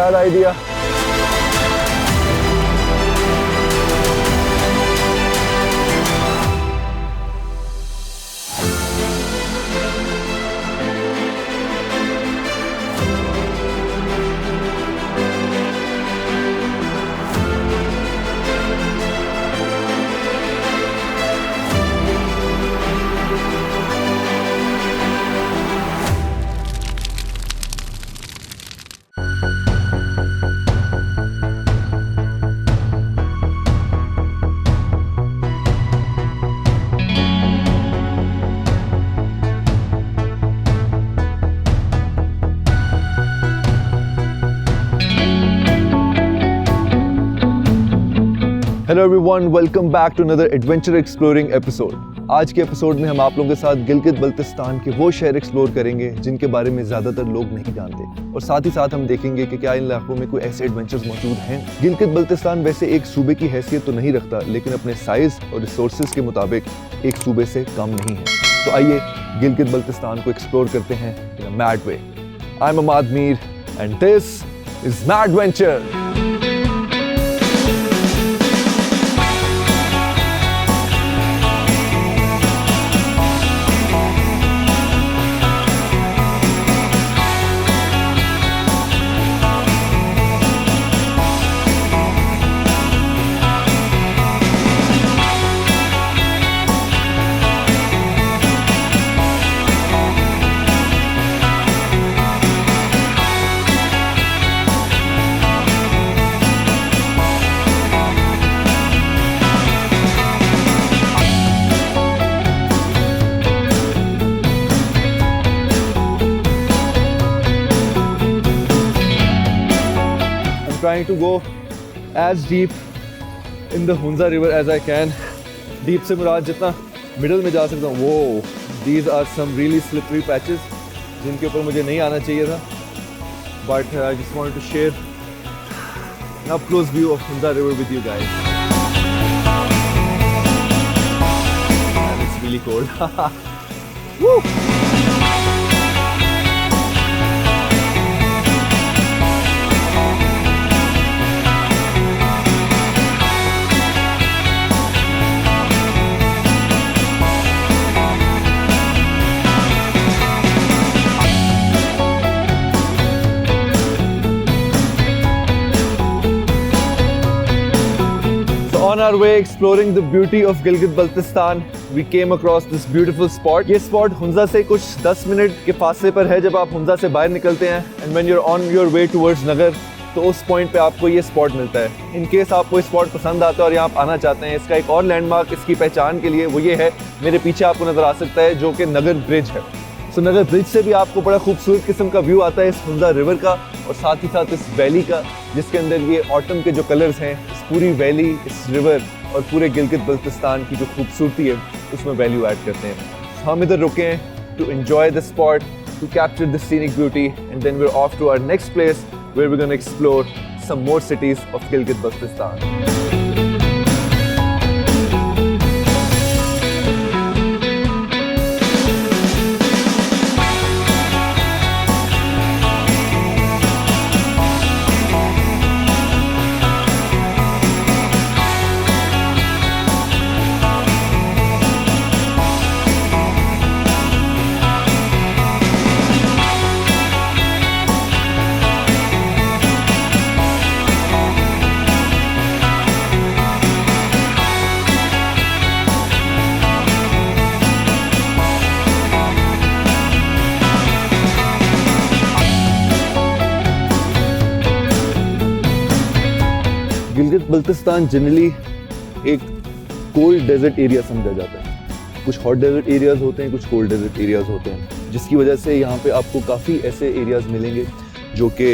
bad idea. Hello everyone, welcome back to another adventure exploring episode. आज के episode में हम आप लोगों के साथ गिलगित बल्तिस्तान के वो शहर एक्सप्लोर करेंगे जिनके बारे में ज़्यादातर लोग नहीं जानते, और साथ ही साथ हम देखेंगे कि क्या इन इलाकों में कोई ऐसे एडवेंचर्स मौजूद हैं। गिलगित बल्तिस्तान वैसे एक सूबे की हैसियत तो नहीं रखता, लेकिन अपने साइज़ और रिसोर्सेज के मुताबिक एक सूबे से कम नहीं है। तो आइए गिलगित बल्तिस्तान को एक्सप्लोर करते हैं in a mad way. I am Amad Mir and this is mad venture. Trying to go as deep in the Hunza river as I can. Deep से मुराद जितना मिडल में जा सकता हूँ। Whoa, these are some really slippery patches जिनके ऊपर मुझे नहीं आना चाहिए था, but I just wanted to share an up close view of Hunza river with you guys. And it's really cold. Woo! On our way exploring the beauty of Gilgit-Baltistan, we came across this beautiful spot. ये spot Hunza से कुछ 10 minute के फासले पर है जब आप हुंजा से बाहर निकलते हैं, and when you're on your way towards नगर, तो उस पॉइंट पे आपको ये स्पॉट मिलता है। इन केस आपको ये स्पॉट पसंद आता है और यहाँ आप आना चाहते हैं, इसका एक और लैंडमार्क इसकी पहचान के लिए वो ये है, मेरे पीछे आपको नजर आ सकता है, जो कि नगर ब्रिज है। सो नगर ब्रिज से भी आपको बड़ा खूबसूरत किस्म का व्यू आता है इस हुंजा रिवर का, और साथ ही साथ इस वैली का, जिसके अंदर ये ऑटम के जो कलर्स हैं, इस पूरी वैली, इस रिवर और पूरे गिलगित बल्तिस्तान की जो खूबसूरती है उसमें वैल्यू ऐड करते हैं। हम इधर रुके हैं to enjoy the spot, to capture the scenic beauty, and then we are off to our next place where we are gonna explore some more cities of Gilgit Baltistan. Gilgit Baltistan generally एक कोल्ड डेजर्ट एरिया समझा जाता है। कुछ hot desert areas होते हैं, कुछ cold desert areas होते हैं, जिसकी वजह से यहाँ पे आपको काफ़ी ऐसे एरियाज मिलेंगे जो कि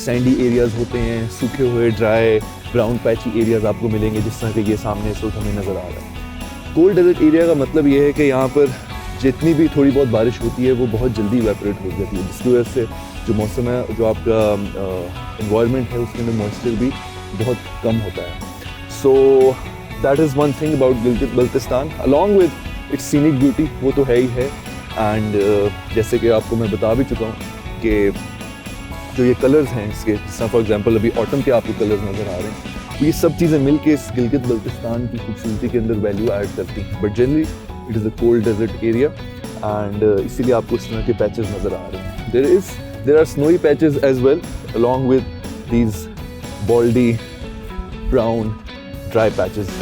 सैंडी एरियाज होते हैं, सूखे हुए ड्राई ब्राउन पैची एरियाज आपको मिलेंगे, जिस तरह के ये सामने इस वक्त हमें नज़र आ रहा है। कोल्ड डेजर्ट एरिया का मतलब ये है कि यहाँ पर जितनी भी थोड़ी बहुत बारिश होती है वो बहुत जल्दी इवेपोरेट हो जाती है, जिसकी वजह से जो मौसम है, जो आपका एनवायरनमेंट है, उसके अंदर मॉइस्चर भी बहुत कम होता है। So that is one thing about Gilgit Baltistan along with its scenic beauty, वो तो है ही है। एंड जैसे कि आपको मैं बता भी चुका हूँ कि जो ये कलर्स हैं इसके, जैसा फॉर एग्जांपल अभी ऑटम के आपको कलर्स नज़र आ रहे हैं, तो ये सब चीज़ें मिलके इस गिलगित बल्तिस्तान की खूबसूरती के अंदर वैल्यू ऐड करती हैं। But generally it is a cold desert area and इसीलिए आपको इस तरह के पैचेस नज़र आ रहे हैं। There are snowy patches as well along with these baldy brown dry patches.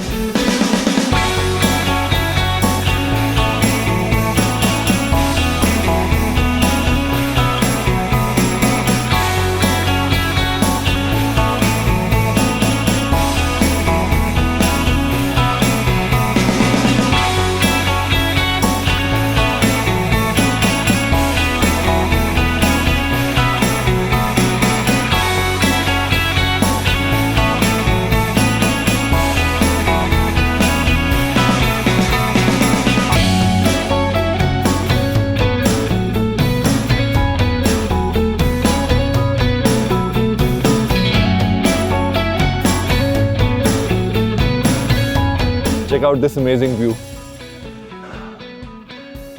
Check out this amazing view.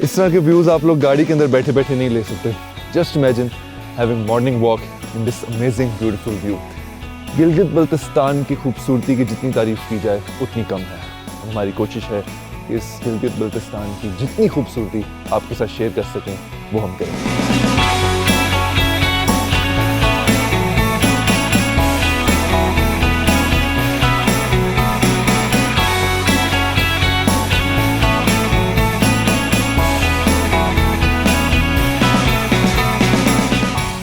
इस तरह के व्यूज आप लोग गाड़ी के अंदर बैठे बैठे नहीं ले सकते. Just imagine having morning walk in this amazing beautiful view. Gilgit Baltistan की खूबसूरती की जितनी तारीफ की जाए उतनी कम है. हमारी कोशिश है कि इस गिलगित बल्तिस्तान की जितनी खूबसूरती आपके साथ शेयर कर सकें वो हम करें.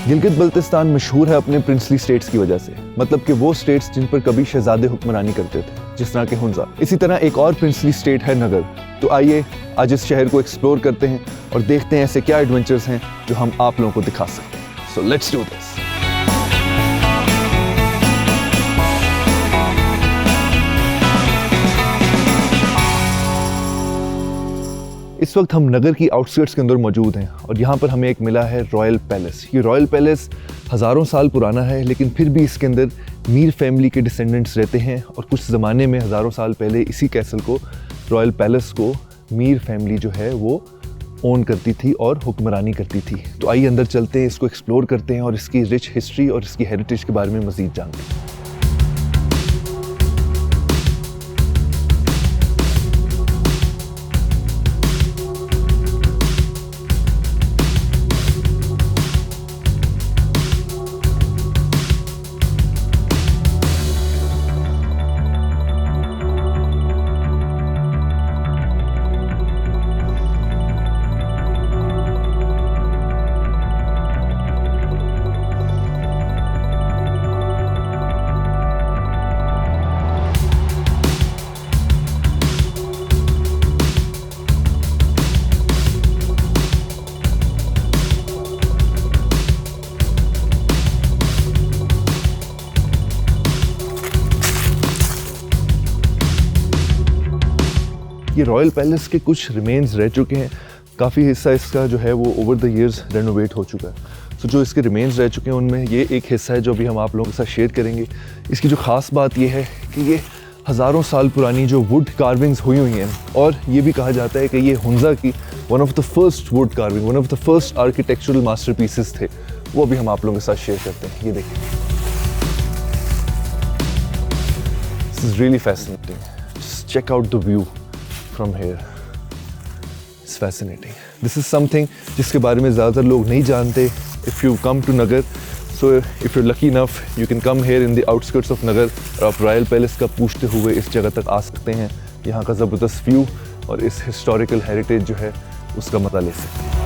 गिलगित बल्तिस्तान मशहूर है अपने प्रिंसली स्टेट्स की वजह से, मतलब कि वो स्टेट्स जिन पर कभी शहजादे हुक्मरानी करते थे, जिस तरह के हुंजा. इसी तरह एक और प्रिंसली स्टेट है नगर. तो आइए आज इस शहर को एक्सप्लोर करते हैं और देखते हैं ऐसे क्या एडवेंचर्स हैं जो हम आप लोगों को दिखा सकते हैं. So let's do this. इस वक्त हम नगर की आउटस्कर्ट्स के अंदर मौजूद हैं और यहाँ पर हमें एक मिला है रॉयल पैलेस. ये रॉयल पैलेस हज़ारों साल पुराना है, लेकिन फिर भी इसके अंदर मीर फैमिली के डिसेंडेंट्स रहते हैं और कुछ ज़माने में हज़ारों साल पहले इसी कैसल को, रॉयल पैलेस को, मीर फैमिली जो है वो ओन करती थी और हुक्मरानी करती थी. तो आइए अंदर चलते हैं, इसको एक्सप्लोर करते हैं और इसकी रिच हिस्ट्री और इसकी हेरिटेज के बारे में मज़ीद जानते हैं. ये रॉयल पैलेस के कुछ रिमेन्स रह चुके हैं. काफ़ी हिस्सा इसका जो है वो ओवर द ईयर्स रेनोवेट हो चुका है. सो जो इसके रिमेन्स रह चुके हैं उनमें ये एक हिस्सा है जो अभी हम आप लोगों के साथ शेयर करेंगे. इसकी जो ख़ास बात ये है कि ये हज़ारों साल पुरानी जो वुड कार्विंग्स हुई हुई हैं, और ये भी कहा जाता है कि ये हुंजा की one of the first wood carving, one of the first architectural masterpieces थे. वो अभी हम आप लोगों के साथ शेयर करते हैं. ये देखिए, this is really fascinating. Just check out the view from here. It's fascinating. This is something जिसके बारे में ज़्यादातर लोग नहीं जानते. If you come to Nagar, so if you're lucky enough, you can come here in the outskirts of Nagar और आप royal palace का पूछते हुए इस जगह तक आ सकते हैं. यहाँ का ज़बरदस्त व्यू और इस हिस्टोरिकल हेरिटेज जो है उसका मज़ा ले सकते हैं.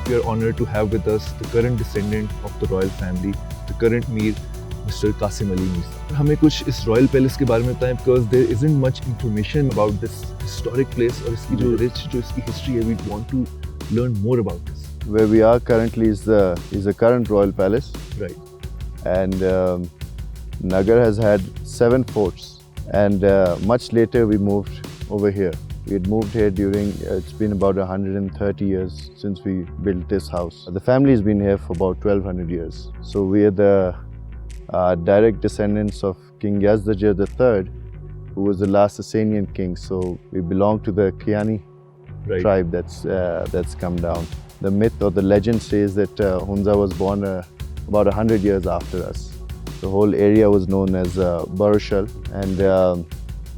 We are honored to have with us the current descendant of the royal family, the current Mir, Mr. Qasim Ali Mirza. हमें कुछ इस रॉयल पैलेस के बारे में बताएं because there isn't much information about this historic place और इसकी जो इसकी history है, we want to learn more about this. Where we are currently is the current royal palace, Right. and Nagar has had 7 forts, and much later we moved over here. We had moved here during, it's been about 130 years since we built this house. The family has been here for about 1200 years. So we are the direct descendants of King Yazdajir III, who was the last Sasanian king. So we belong to the Kiani tribe that's come down. The myth or the legend says that Hunza was born about 100 years after us. The whole area was known as Barushal, and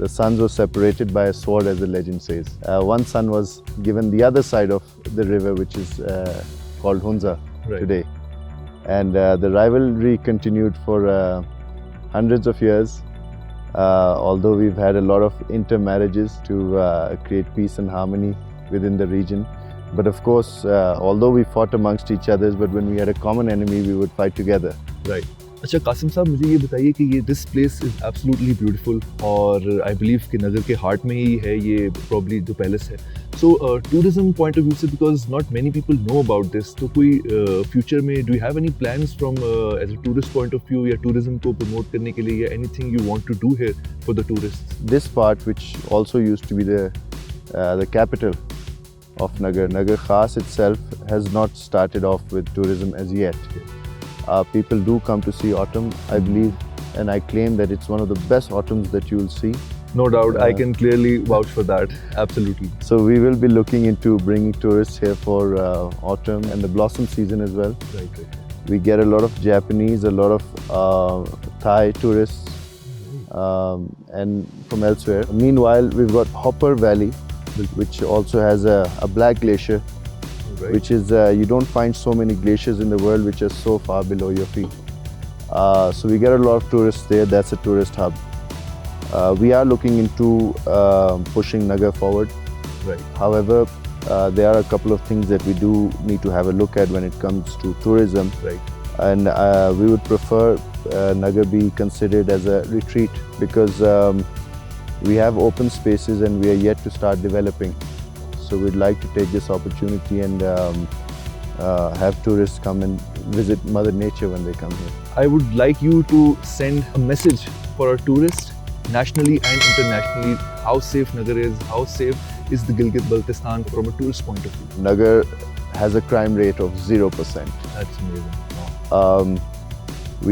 the sons were separated by a sword, as the legend says. One son was given the other side of the river, which is called Hunza today. And the rivalry continued for hundreds of years, although we've had a lot of intermarriages to create peace and harmony within the region. But of course, although we fought amongst each other, but when we had a common enemy, we would fight together. Right. अच्छा कासिम साहब, मुझे ये बताइए कि ये this place is absolutely beautiful और I believe कि नगर के हार्ट में ही है ये प्रॉब्ली जो पैलेस है. So tourism point of view से, because not many people know about this, तो कोई फ्यूचर में do you have any plans from as a tourist point of view या टूरिज्म को प्रमोट करने के लिए, या anything you want to do here for the tourist? This part which also used to be the capital of Nagar Khas itself has not started off with tourism as yet. People do come to see autumn, I believe, and I claim that it's one of the best autumns that you will see. No doubt, I can clearly vouch for that, absolutely. So we will be looking into bringing tourists here for autumn and the blossom season as well. Right. We get a lot of Japanese, a lot of Thai tourists, and from elsewhere. Meanwhile, we've got Hopper Valley, which also has a black glacier, which is, you don't find so many glaciers in the world which are so far below your feet. So we get a lot of tourists there. That's a tourist hub. We are looking into pushing Nagar forward. Right. However, there are a couple of things that we do need to have a look at when it comes to tourism. Right. And we would prefer Nagar be considered as a retreat, because we have open spaces and we are yet to start developing. So we'd like to take this opportunity and have tourists come and visit Mother Nature when they come here. I would like you to send a message for our tourists, nationally and internationally, how safe Nagar is, how safe is the Gilgit-Baltistan from a tourist point of view. Nagar has a crime rate of 0%. That's amazing. Wow.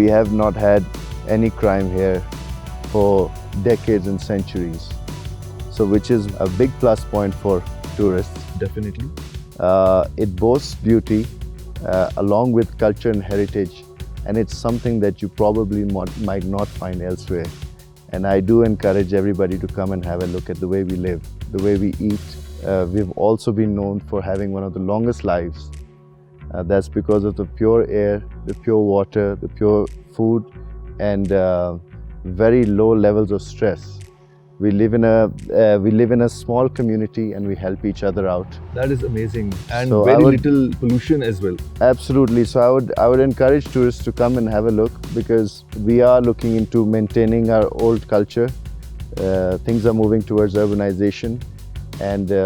We have not had any crime here for decades and centuries, so which is a big plus point for tourists. Definitely. It boasts beauty along with culture and heritage, and it's something that you probably might not find elsewhere. And I do encourage everybody to come and have a look at the way we live, the way we eat. We've also been known for having one of the longest lives. That's because of the pure air, the pure water, the pure food, and very low levels of stress. We live in a small community and we help each other out. That is amazing, and So very little pollution as well. Absolutely. So I would encourage tourists to come and have a look, because we are looking into maintaining our old culture. Things are moving towards urbanization, and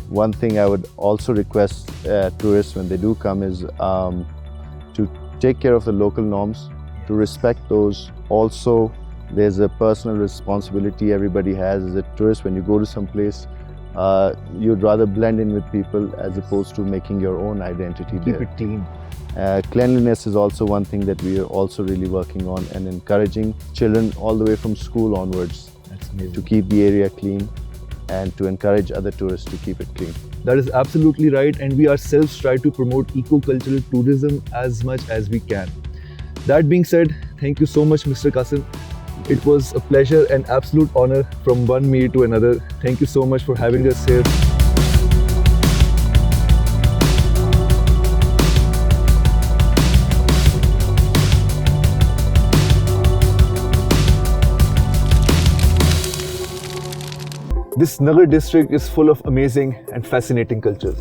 one thing I would also request tourists when they do come is to take care of the local norms, to respect those. Also, there's a personal responsibility everybody has as a tourist. When you go to some place, you'd rather blend in with people as opposed to making your own identity Keep there. it clean. Cleanliness is also one thing that we are also really working on, and encouraging children all the way from school onwards That's amazing. to keep the area clean and to encourage other tourists to keep it clean. That is absolutely right, and we ourselves try to promote eco-cultural tourism as much as we can. That being said, thank you so much, Mr. Qasim. It was a pleasure and absolute honor from one me to another. Thank you so much for having us here. This Nagar district is full of amazing and fascinating cultures.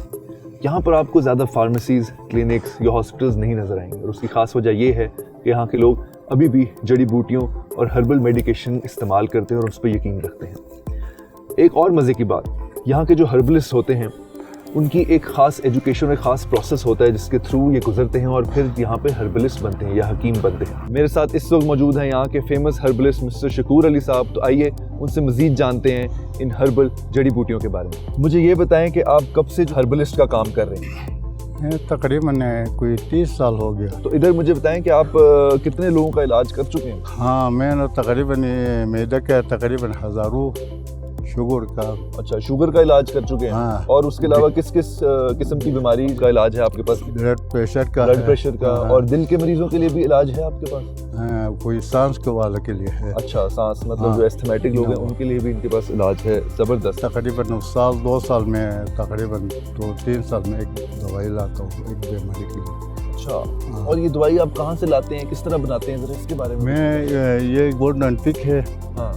यहाँ पर आपको ज़्यादा pharmacies, clinics या hospitals नहीं नज़र आएंगे, और उसकी ख़ास वजह ये है कि यहाँ के लोग अभी भी जड़ी बूटियों और हर्बल मेडिकेशन इस्तेमाल करते हैं और उस पर यकीन रखते हैं। एक और मज़े की बात, यहाँ के जो हर्बलिस्ट होते हैं उनकी एक ख़ास एजुकेशन, एक ख़ास प्रोसेस होता है जिसके थ्रू ये गुजरते हैं और फिर यहाँ पे हर्बलिस्ट बनते हैं या हकीम बनते हैं। मेरे साथ इस वक्त मौजूद हैं यहाँ के famous herbalist mister Shakoor Ali sahab. तो आइए उनसे मज़ीद जानते हैं इन हर्बल जड़ी बूटियों के बारे में। मुझे ये बताएं कि आप कब से हर्बलिस्ट का काम कर रहे हैं? तकरीबन कोई 30 साल हो गया। तो इधर मुझे बताएं कि आप कितने लोगों का इलाज कर चुके हैं? हाँ, मैंने तकरीबन मैदा का तकरीबन हज़ारों, शुगर का। अच्छा, शुगर का इलाज कर चुके हैं। हाँ। और उसके अलावा किस किस किस्म की बीमारी का इलाज है आपके पास? ब्लड प्रेशर का, ब्लड प्रेशर का। हाँ। और दिल के मरीजों के लिए भी इलाज है आपके पास? हाँ, कोई सांस के वाले के लिए है। अच्छा, सांस मतलब हाँ। जो एस्थमेटिक लोग हैं उनके लिए भी इनके पास इलाज है। ज़बरदस्त। तकरीबन साल 2 साल में, तकरीबन 2-3 साल में एक दवाई लाता हूँ एक बीमारी के लिए। अच्छा, हाँ। और ये दवाई आप कहाँ से लाते हैं, किस तरह बनाते हैं, ज़रा इसके बारे में? मैं ये गोल्डन पिक है, हाँ।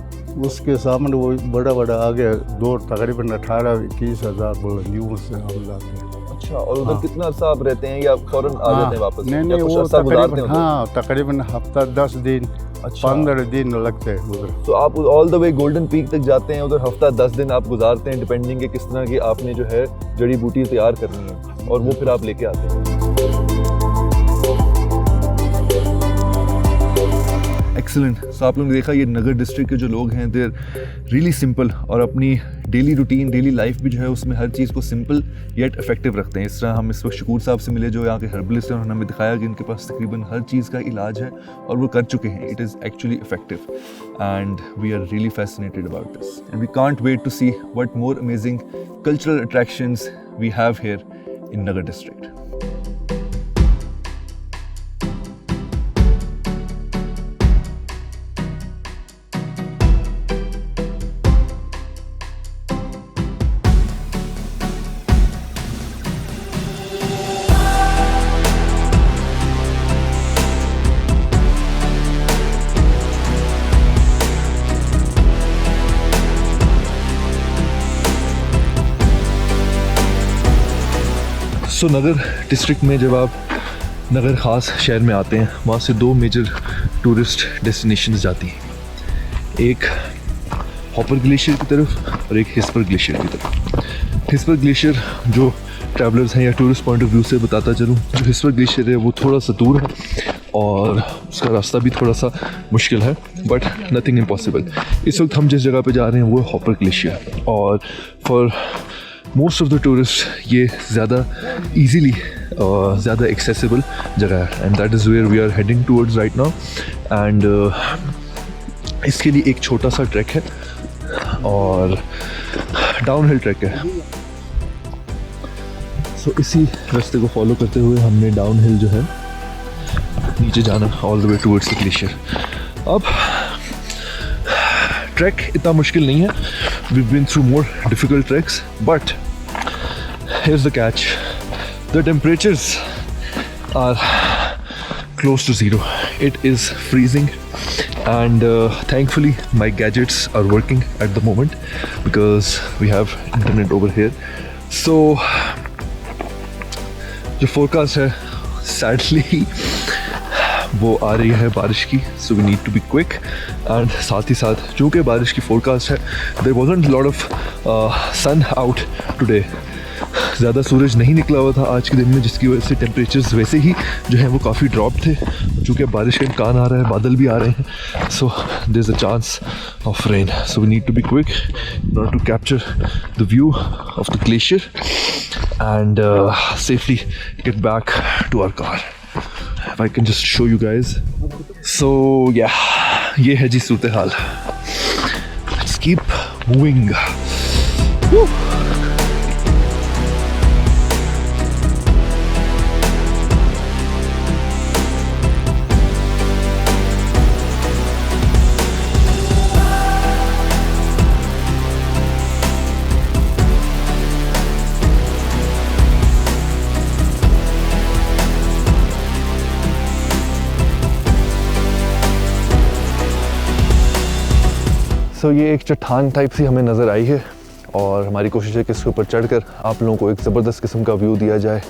उसके सामने वो बड़ा आगे दो तकरीबन 18-21 हज़ार बोल से हम लाते हैं। अच्छा, और उधर हाँ। कितना अर्सा आप रहते हैं या फौरन आ जाते हैं वापस? नहीं, या कुछ वो अर्सा गुजारते हैं तकरीबन, उधर? हाँ, तकरीबन हफ्ता 10 दिन, अच्छा। 15 दिन लगते हैं उधर। तो आप all the way golden peak तक जाते हैं, उधर हफ्ता 10 दिन आप गुजारते हैं, डिपेंडिंग कि किस तरह की आपने जो है जड़ी बूटी तैयार करनी है, और वो फिर आप लेके आते हैं। एक्सीलेंट। सो आप लोगों ने देखा ये नगर डिस्ट्रिक्ट के जो लोग हैं दे आर रियली सिंपल, और अपनी डेली रूटीन, डेली लाइफ भी जो है उसमें हर चीज़ को सिंपल येट इफेक्टिव रखते हैं। इस तरह हम इस वक्त शकूर साहब से मिले जो यहाँ के हर्बलिस्ट हैं, उन्होंने हमें दिखाया कि इनके पास तकरीबन हर चीज़ का इलाज है और वो कर चुके हैं। It is actually effective and we are really fascinated about this and we can't wait to see what more amazing cultural attractions we have here in Nagar district. So Nagar district में जब आप नगर ख़ास शहर में आते हैं, वहाँ से 2 मेजर टूरिस्ट डेस्टिनेशंस जाती हैं। एक हॉपर ग्लेशियर की तरफ और एक हिस्पर ग्लेशियर की तरफ। हिस्पर ग्लेशियर जो ट्रैवलर्स हैं या टूरिस्ट पॉइंट ऑफ व्यू से बताता चलूँ, जो हिस्पर ग्लेशियर है वो थोड़ा सा दूर है और उसका रास्ता भी थोड़ा सा मुश्किल है, बट नथिंग इम्पॉसिबल। इस वक्त हम जिस जगह पे जा रहे हैं वो है हॉपर ग्लेशियर, और for most of the tourist ये ज़्यादा ईजीली ज़्यादा एक्सेसिबल जगह है, and that is where we are heading towards right now. And इसके लिए एक छोटा सा ट्रैक है और डाउन हिल ट्रैक है। सो इसी रास्ते को फॉलो करते हुए हमने डाउन हिल जो है नीचे जाना all the way towards the glacier. अब ट्रैक इतना मुश्किल नहीं है, we've been through more difficult treks, but here's the catch: the temperatures are close to zero. It is freezing, and thankfully my gadgets are working at the moment because we have internet over here. So जो forecast है sadly वो आ रही है बारिश की, so we need to be quick. And साथ ही साथ चूँकि बारिश की फोरकास्ट है, there wasn't lot of sun out today, ज़्यादा सूरज नहीं निकला हुआ था आज के दिन में, जिसकी वजह से टेम्परेचर्स वैसे ही जो है वो काफ़ी ड्रॉप थे। चूँकि बारिश का इम्कान आ रहा है, बादल भी आ रहे हैं, so there is a chance of rain, so we need to be quick in order to capture the view of the glacier and safely get back to our car. If I can just show you guys. So yeah, ये है जी सूरत हाल। Let's keep moving. Woo! सो ये एक चट्टान type सी हमें नज़र आई है, और हमारी कोशिश है कि इसके ऊपर चढ़कर आप लोगों को एक ज़बरदस्त किस्म का व्यू दिया जाए,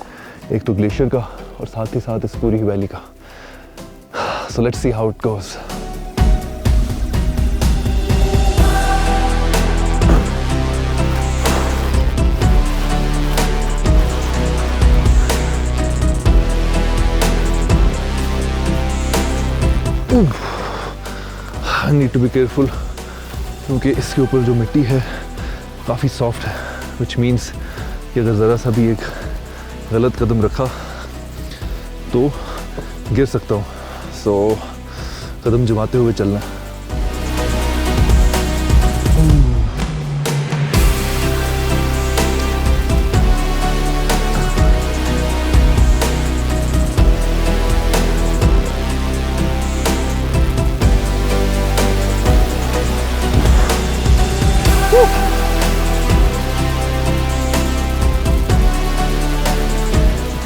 एक तो ग्लेशियर का और साथ ही साथ इस पूरी वैली का। So let's see how it goes. I need to be careful क्योंकि इसके ऊपर जो मिट्टी है काफ़ी सॉफ्ट है, which means कि अगर ज़रा सा भी एक गलत कदम रखा तो गिर सकता हूँ. So कदम जमाते हुए चलना.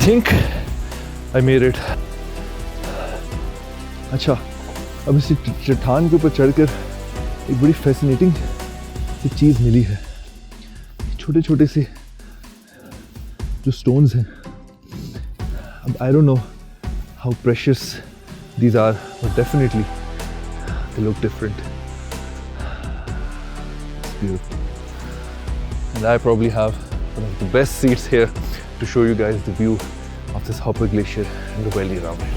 think I made it. अच्छा, अब इस चट्टान के ऊपर चढ़कर एक बड़ी फैसिनेटिंग एक चीज़ मिली है. छोटे छोटे से जो स्टोन्स हैं. अब I don't know how precious these are, but definitely they look different. It's beautiful. And I probably have one of the best seats here to show you guys the view of this Hopper Glacier and the valley around it.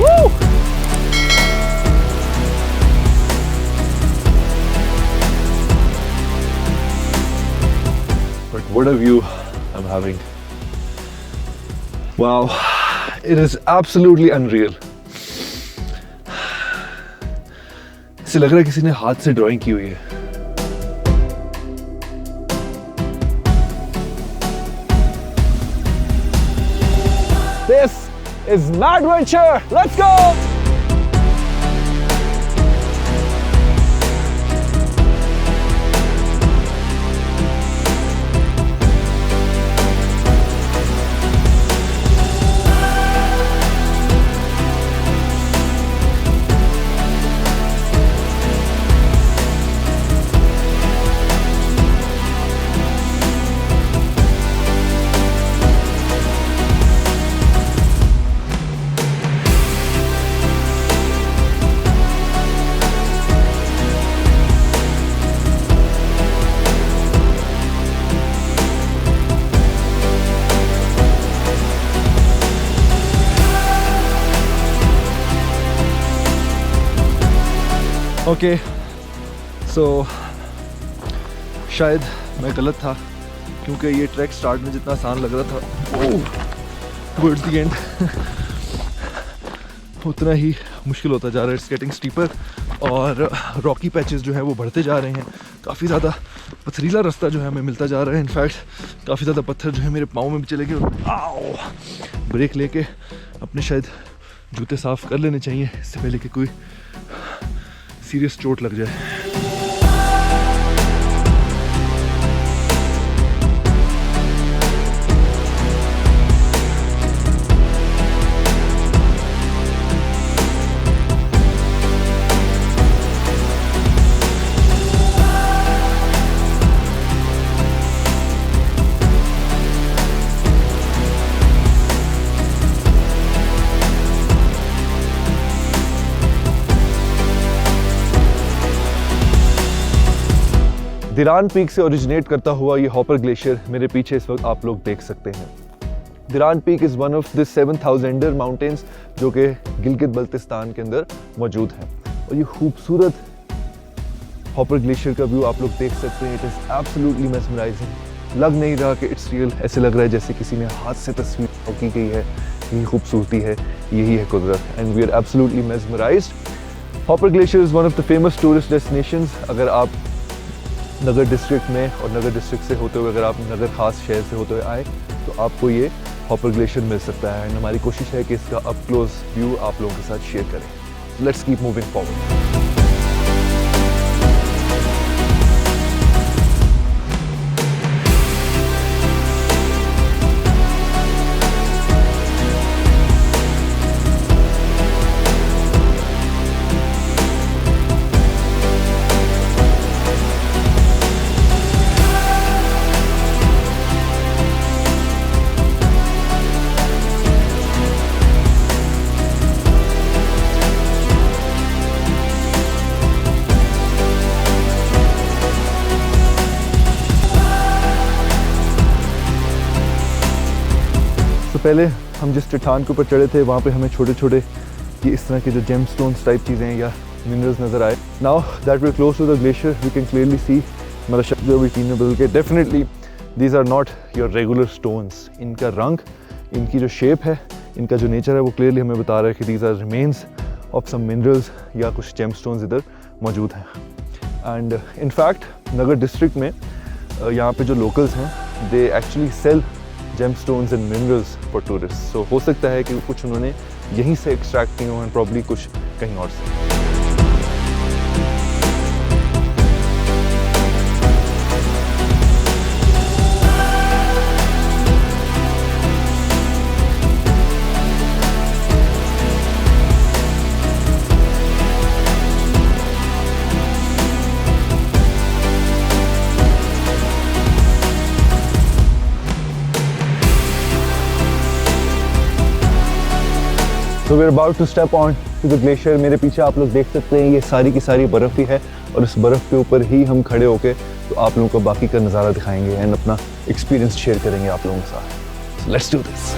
Woo! But what a view I'm having. Wow, it is absolutely unreal. इसे लग रहा है किसी ने हाथ से drawing की हुई है. This is Madventure. Let's go! Okay so शायद मैं गलत था क्योंकि ये ट्रैक स्टार्ट में जितना आसान लग रहा था टुवर्ड्स द एंड उतना ही मुश्किल होता जा रहा है. इट्स गेटिंग स्टीपर और रॉकी पैचेस जो है वो बढ़ते जा रहे हैं. काफ़ी ज़्यादा पथरीला रास्ता जो है हमें मिलता जा रहा है. इनफैक्ट काफ़ी ज़्यादा पत्थर जो है मेरे पाँव में भी चले गए. आओ, ब्रेक लेके अपने शायद जूते साफ़ कर लेने चाहिए इससे पहले कि कोई सीरियस चोट लग जाए. दिरान पीक से ओरिजिनेट करता हुआ ये हॉपर ग्लेशियर मेरे पीछे इस वक्त आप लोग देख सकते हैं. Diran peak is one of the 7000 mountains जो कि गिलगित बल्तिस्तान के अंदर मौजूद हैं. और ये खूबसूरत हॉपर ग्लेशियर का व्यू आप लोग देख सकते हैं. It is absolutely mesmerising. लग नहीं रहा कि इट्स रियल. ऐसे लग रहा है जैसे किसी ने हाथ से तस्वीर की गई है. यही खूबसूरती है, यही है कुदरत. And we are absolutely mesmerized. Hopar glacier is one of the famous tourist destinations. अगर आप नगर डिस्ट्रिक्ट में और नगर डिस्ट्रिक्ट से होते हुए अगर आप नगर खास शहर से होते हुए आए तो आपको ये हॉपर ग्लेशियर मिल सकता है. एंड हमारी कोशिश है कि इसका अप क्लोज व्यू आप लोगों के साथ शेयर करें. Let's keep moving forward. पहले हम जिस चट्टान के ऊपर चढ़े थे वहाँ पे हमें छोटे छोटे ये इस तरह के जो जेम स्टोन्स टाइप चीज़ें हैं या मिनरल्स नज़र आए. Now that we close to the glacier we can clearly see हमारा शब्द भी टीम में बदल के. Definitely these are not your regular stones. इनका रंग, इनकी जो शेप है, इनका जो नेचर है वो क्लियरली हमें बता रहा है कि these are remains of some minerals या कुछ जेम स्टोन्स इधर मौजूद हैं. एंड इनफैक्ट नगर डिस्ट्रिक्ट में यहाँ पे जो लोकल्स हैं they actually sell gemstones and minerals for tourists. So हो सकता है कि कुछ उन्होंने यहीं से एक्सट्रैक्ट किए हों, प्रॉब्ली कुछ कहीं और से. So we're about to step on to the glacier. मेरे पीछे आप लोग देख सकते हैं ये सारी की सारी बर्फ़ ही है और इस बर्फ़ के ऊपर ही हम खड़े होके तो आप लोगों को बाकी का नज़ारा दिखाएंगे एंड अपना एक्सपीरियंस शेयर करेंगे आप लोगों के साथ. So let's do this.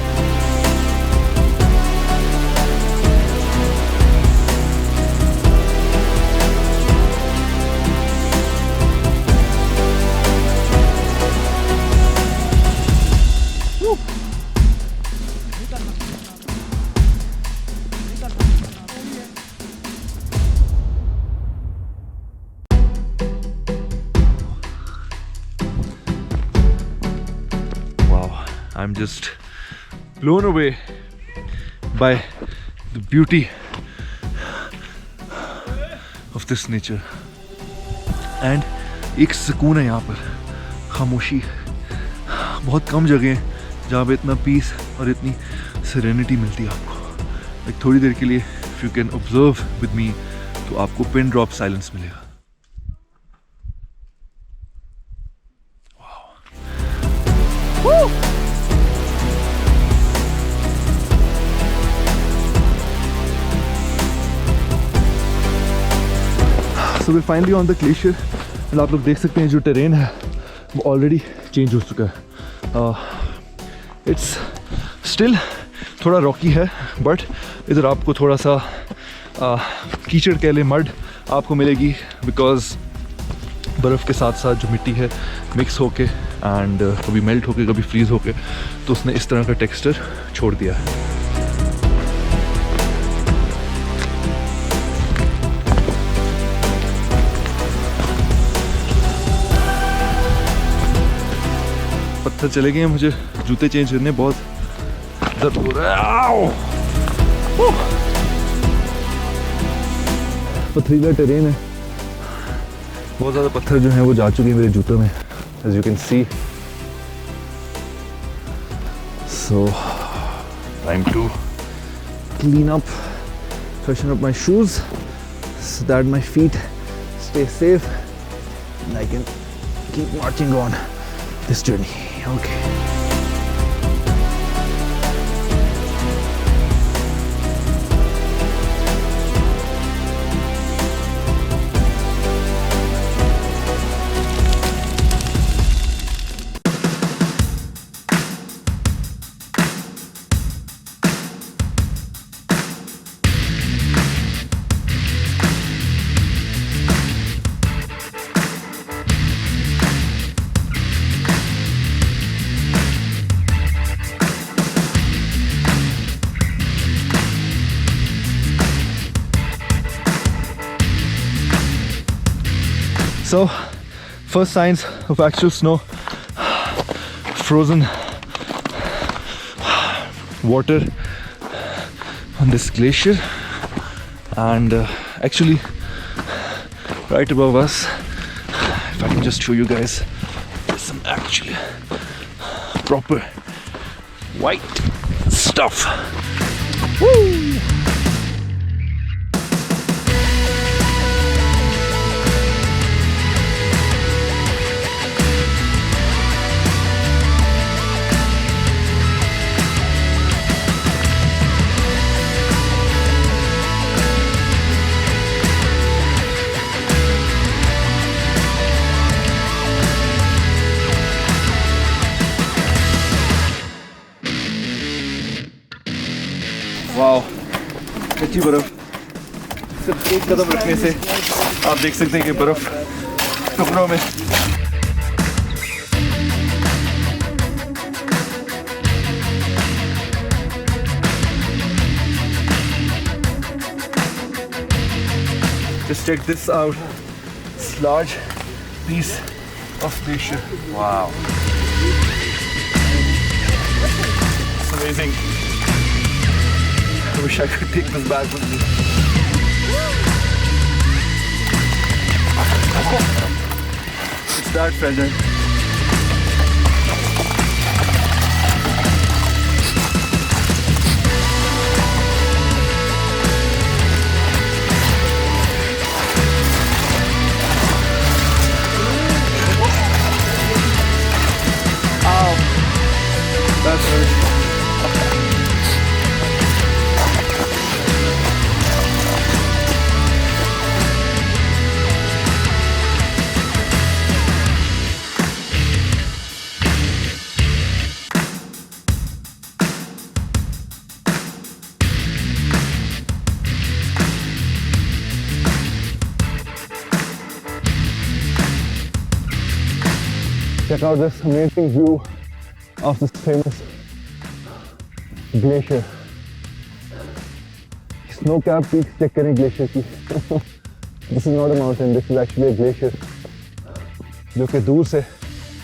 I'm just blown away by the beauty of this nature and एक सुकून है यहाँ पर, खामोशी. बहुत कम जगह हैं जहाँ पे इतना पीस और इतनी सेरेनिटी मिलती है आपको. एक थोड़ी देर के लिए if you can observe with me तो आपको पिन ड्रॉप साइलेंस मिलेगा. Woo! So we're finally on the glacier and आप लोग देख सकते हैं जो टेरेन है वो ऑलरेडी चेंज हो चुका है. इट्स स्टिल थोड़ा रॉकी है बट इधर आपको थोड़ा सा कीचड़ कह ले, मड आपको मिलेगी बिकॉज बर्फ़ के साथ साथ जो मिट्टी है मिक्स होके एंड कभी मेल्ट होके कभी फ्रीज़ होके तो उसने इस तरह का टेक्सचर छोड़ दिया है. पत्थर चले गए हैं, मुझे जूते चेंज करने, बहुत दर्द हो रहा है. पथरीला टेरेन है, बहुत ज़्यादा पत्थर जो हैं वो जा चुके हैं मेरे जूतों में as you can see. So time to clean up, freshen up my shoes so that my feet stay safe and I can keep marching on this journey. Okay. So, first signs of actual snow, frozen water on this glacier, and actually right above us, if I can just show you guys, there's some actually proper white stuff. Woo! कच्ची बर्फ, सिर्फ एक कदम रखने से आप देख सकते हैं कि बर्फ टुकड़ों में Just check this out. This large piece of glacier. Wow. It's amazing. I wish I could take this back with me. It's that fragile. That's hurt. Check out this amazing view of this famous glacier. Snow-capped peaks check करें glacier की. This is not a mountain, this is actually a glacier. जो कि दूर से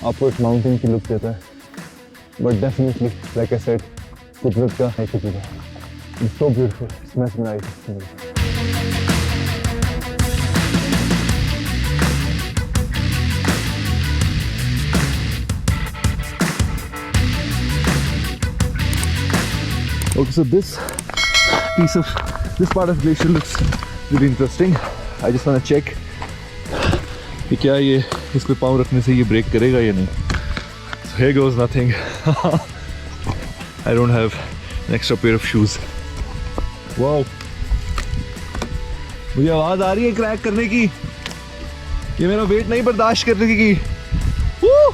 आपको एक mountain की look देता है. But definitely, like I said, कुदरत का एक ही चीज़ है. It's so beautiful, it's mesmerizing. Okay, so this part of glacier looks really interesting. I just want to check कि क्या ये इस पे पाँव रखने से ये ब्रेक करेगा या नहीं. So here goes nothing. I don't have an extra pair of shoes. Wow. मुझे आवाज आ रही है क्रैक करने की. ये मेरा वेट नहीं बर्दाश्त करने की. Woo!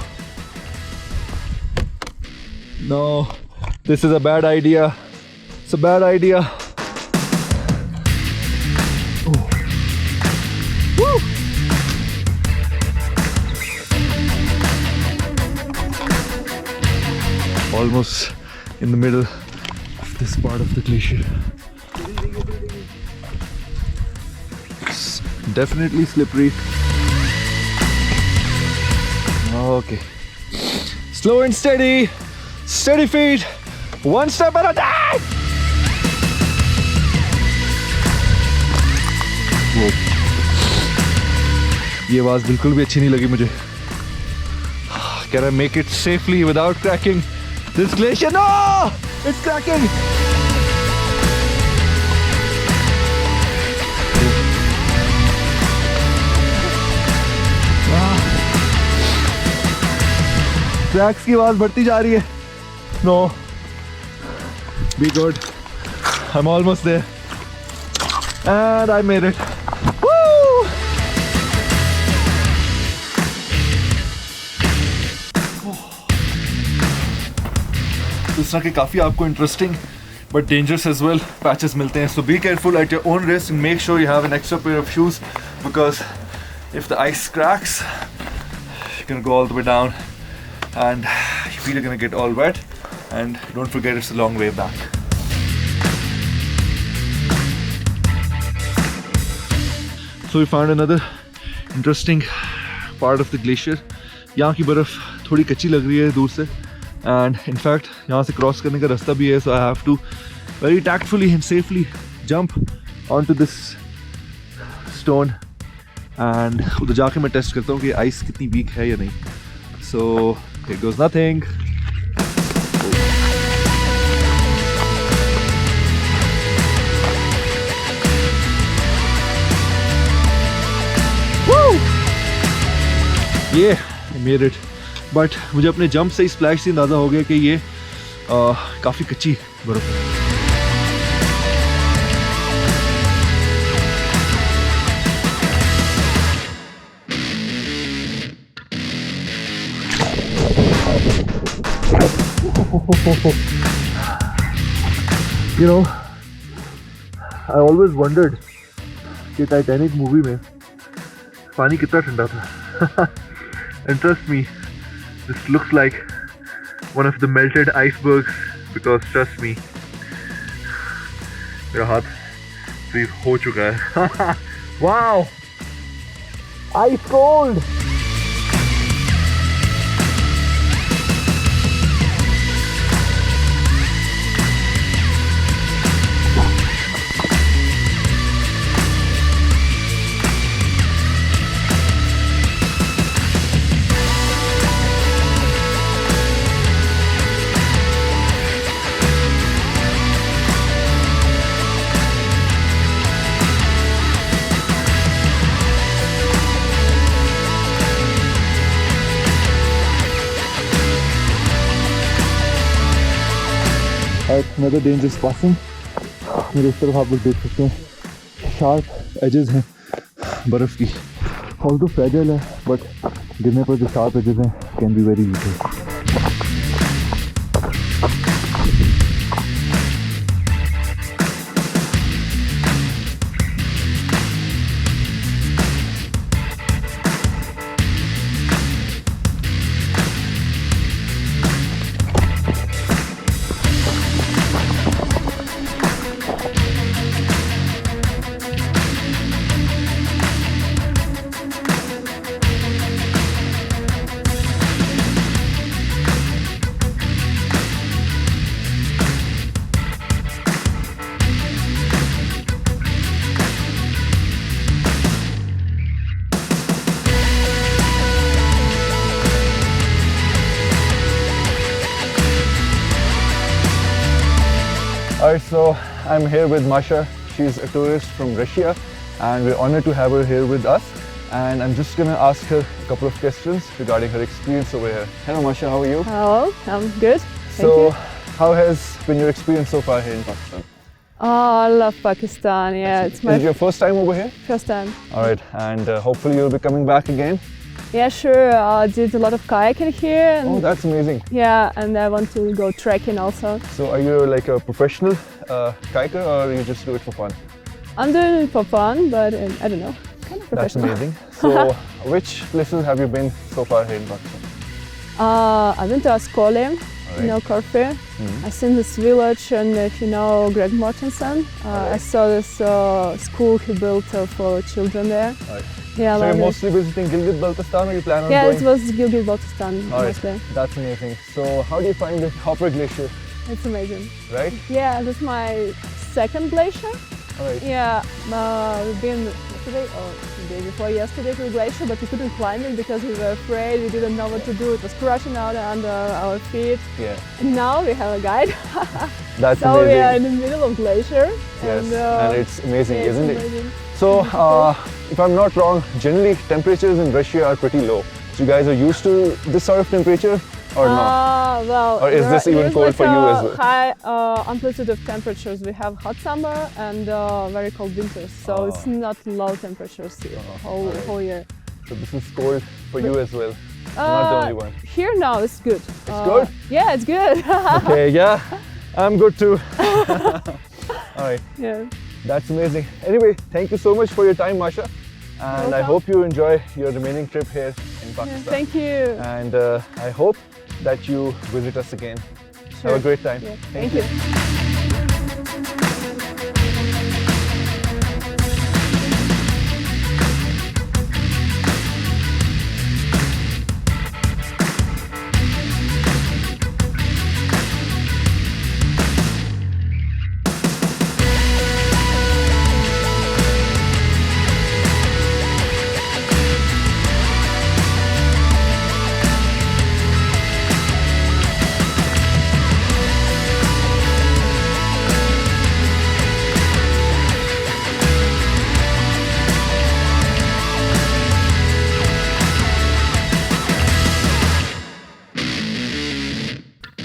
No, this is a bad idea. It's a bad idea. Oh. Woo! Almost in the middle of this part of the glacier. It's definitely slippery. Okay. Slow and steady. Steady feet. One step at a time. ये आवाज बिल्कुल भी अच्छी नहीं लगी मुझे. Can I make it safely without cracking this glacier? No! It's cracking! Cracks की आवाज बढ़ती जा रही है. No. Be good. I'm almost there. And I made it. Woo! इस तरह के काफ़ी आपको interesting but dangerous as well patches मिलते हैं. So be careful at your own risk and make sure you have an extra pair of shoes because if the ice cracks, you're gonna go all the way down and your feet are gonna get all wet. And don't forget, it's a long way back. So we found another interesting part of the glacier. यहाँ की बर्फ थोड़ी कच्ची लग रही है दूर से, and in fact यहाँ से क्रॉस करने का रास्ता भी है. So I have to very tactfully and safely jump onto this stone, and उधर जाके मैं टेस्ट करता हूँ कि आइस कितनी वीक है या नहीं. So here goes nothing. Yeah, I made it. But मुझे अपने जंप से स्प्लैश से अंदाज़ा हो गया कि ये काफ़ी कच्ची बर्फ है. You know, I always wondered कि टाइटैनिक मूवी में पानी कितना ठंडा था. And trust me, this looks like one of the melted icebergs because trust me, मेरा हाथ फ्रीज हो चुका है. Wow! Ice cold! Another dangerous crossing. मेरे इस तरफ आप लोग देख सकते हैं शार्प एजेस हैं बर्फ़ की. ऑल्दो फ्रेजाइल है बट गिरने पर जो शार्प एजेस हैं can be very useful. Alright, so I'm here with Masha. She's a tourist from Russia and we're honored to have her here with us. And I'm just going to ask her a couple of questions regarding her experience over here. Hello Masha, how are you? Hello, I'm good. So, how has been your experience so far here in Pakistan? Oh, I love Pakistan. Yeah, it's Is my it your first time over here? first time. Alright, and hopefully you'll be coming back again. Yeah, sure. I did a lot of kayaking here. And Oh, that's amazing. yeah, and I want to go trekking also. So, are you like a professional kayaker or you just do it for fun? I'm doing it for fun, but I don't know, kind of That's professional. amazing. So, which places have you been so far here in Pakistan? I've been to Ascoli, you know, Corfu. I've seen this village, and if you know Greg Mortensen, I saw this school he built for children there. Alright. Yeah, I So, you're love it. mostly visiting Gilgit-Baltistan or you plan on Yeah, going? it was Gilgit-Baltistan Alright, mostly. that's amazing. So, how do you find the Hopper Glacier, It's amazing. right? Yeah, this is my second glacier. Alright. Yeah, we've been yesterday or the day before yesterday to the glacier, but we couldn't climb it because we were afraid. We didn't know what to do. It was crushing out under our feet. Yeah, And now we have a guide. that's So we are amazing. in the middle of glacier. Yes, and and it's amazing, yeah, it's isn't it? amazing. So, if I'm not wrong, generally temperatures in Russia are pretty low. So, you guys are used to this sort of temperature or not? Well, Or is this even there's cold like for you a as well? high amplitude of temperatures. We have hot summer and very cold winters, so it's not low temperatures the whole year. So, this is cold for you as well. Not the only one. Here now it's good. It's good? Yeah, it's good. Okay, yeah, I'm good too. Alright, yeah. that's amazing. Anyway, thank you so much for your time, Masha. And I welcome. hope you enjoy your remaining trip here in Yeah, Pakistan. thank you. And I hope that you visit us again. Sure. Have a great time. Yeah, thank you.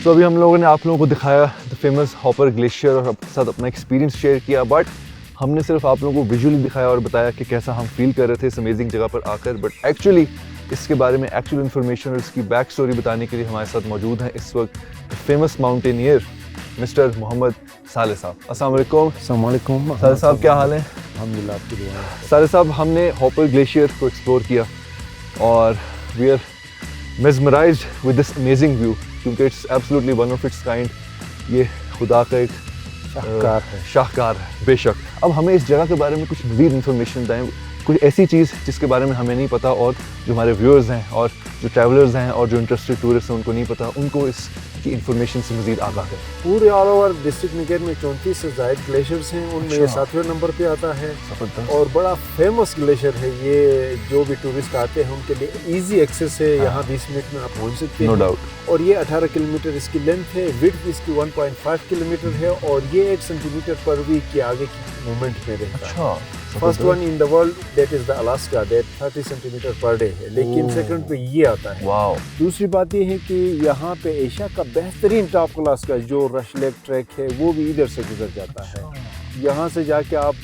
तो अभी हम लोगों ने आप लोगों को दिखाया the famous hopper glacier और आपके साथ अपना एक्सपीरियंस शेयर किया, बट हमने सिर्फ आप लोगों को विजुअली दिखाया और बताया कि कैसा हम फील कर रहे थे इस अमेजिंग जगह पर आकर, बट एक्चुअली इसके बारे में एक्चुअल इन्फॉर्मेशन और इसकी बैक स्टोरी बताने के लिए हमारे साथ मौजूद हैं इस वक्त फेमस माउंटेनियर मिस्टर मोहम्मद साले साहब। अस्सलाम वालेकुम। अस्सलाम वालेकुम। साले साहब क्या हाल है? अल्हम्दुलिल्लाह, आपकी दुआ है। साले साहब हमने हॉपर ग्लेशियर को एक्सप्लोर किया और we are mesmerized with this amazing view क्योंकि it's absolutely one of its kind. ये खुदा का एक शाहकार है। शाहकार है बेशक। अब हमें इस जगह के बारे में कुछ मज़ीद इन्फॉर्मेशन दें, कुछ ऐसी चीज़ जिसके बारे में हमें नहीं पता और जो हमारे व्यूअर्स हैं और जो ट्रैवलर्स हैं और जो इंटरेस्टेड टूरिस्ट हैं उनको नहीं पता, उनको इसकी इन्फॉर्मेशन से मज़ीद आगाह करें। पूरे ऑल ओवर डिस्ट्रिक्ट निगर में 34 से ज़ायद ग्लेशियर्स हैं, उनमें ये 7वें नंबर पे आता है और बड़ा फेमस ग्लेशियर है ये। जो भी टूरिस्ट आते हैं उनके लिए इजी एक्सेस है, यहाँ 20 मिनट में आप पहुँच सकते हैं। No doubt. और ये 18 किलोमीटर इसकी लेंथ है, विड्थ इसकी 1.5 किलोमीटर है और ये 1 सेंटीमीटर पर वीक के आगे की मूवमेंट में रहता है। First one in the world that is the Alaska, that 30 centimetre per day है, लेकिन सेकंड पे ये आता है। वाओ। दूसरी दूसरी बात ये है कि यहाँ पे एशिया का बेहतरीन टॉप क्लास का जो रश लेक ट्रैक है वो भी इधर से गुजर जाता है। यहाँ से जाके आप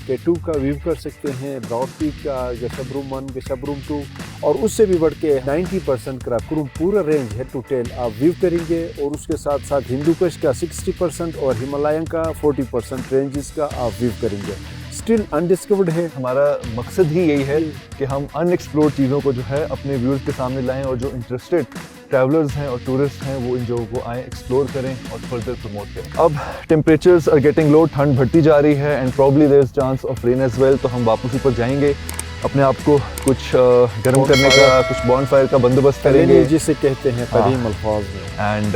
K2 का व्यू कर सकते हैं, ब्रॉड पीक का, गशबरूम 1, गशबरूम 2 और उससे भी बढ़ के 90% कराकुरम पूरा रेंज हेड टू टेल आप व्यू करेंगे और उसके साथ साथ हिंदू कुश का 60% और हिमालयन का 40% रेंजेस का आप व्यू करेंगे। स्टिल अनडिस्कवर्ड है। हमारा मकसद ही यही है कि हम अनएक्सप्लोर्ड चीज़ों को जो है अपने व्यूअर्स के सामने लाएं और जो इंटरेस्टेड ट्रैवलर्स हैं और टूरिस्ट हैं वो इन जगहों को आएँ, एक्सप्लोर करें और फर्दर प्रमोट करें। अब टेम्परेचर्स आर गेटिंग लो, ठंड बढ़ती जा रही है and probably there is chance of rain as well, तो हम वापस ऊपर जाएंगे, अपने आप को कुछ गर्म करने का, कुछ बॉनफायर का बंदोबस्त करेंगे जिसे कहते हैं करीम अल्फाज में, and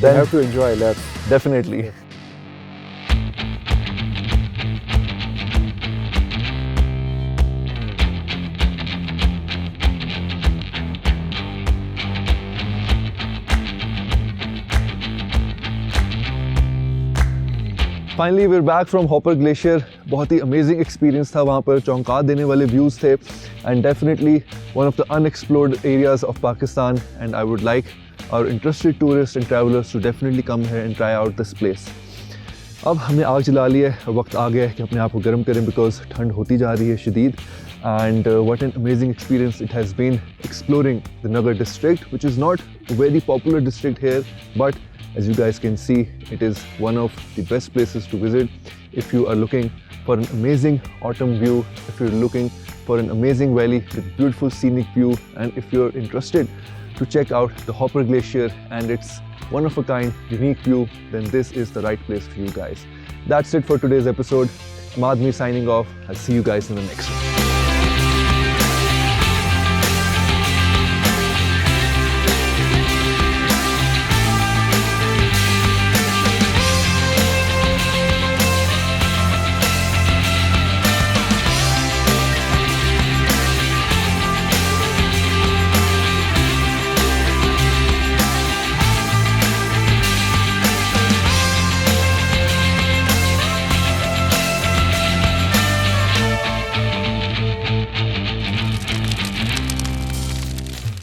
then have to enjoy that definitely. Finally we are back from Hopar glacier. बहुत ही अमेजिंग एक्सपीरियंस था वहाँ पर, चौंका देने वाले व्यूज़ थे and definitely one of the unexplored areas of Pakistan and I would like our interested tourist and travellers to definitely come here and try out this place. अब हमने आग जला ली है, वक्त आ गया है कि अपने आप को गर्म करें बिकॉज ठंड होती जा रही है शदीद। And what an amazing experience it has been exploring the Nagar district, which is not a very popular district here, but as you guys can see, it is one of the best places to visit if you are looking for an amazing autumn view, if you're looking for an amazing valley with beautiful scenic view, and if you're interested to check out the Hopper Glacier and its one of a kind unique view, then this is the right place for you guys. That's it for today's episode. I'm Admir signing off. I'll see you guys in the next one.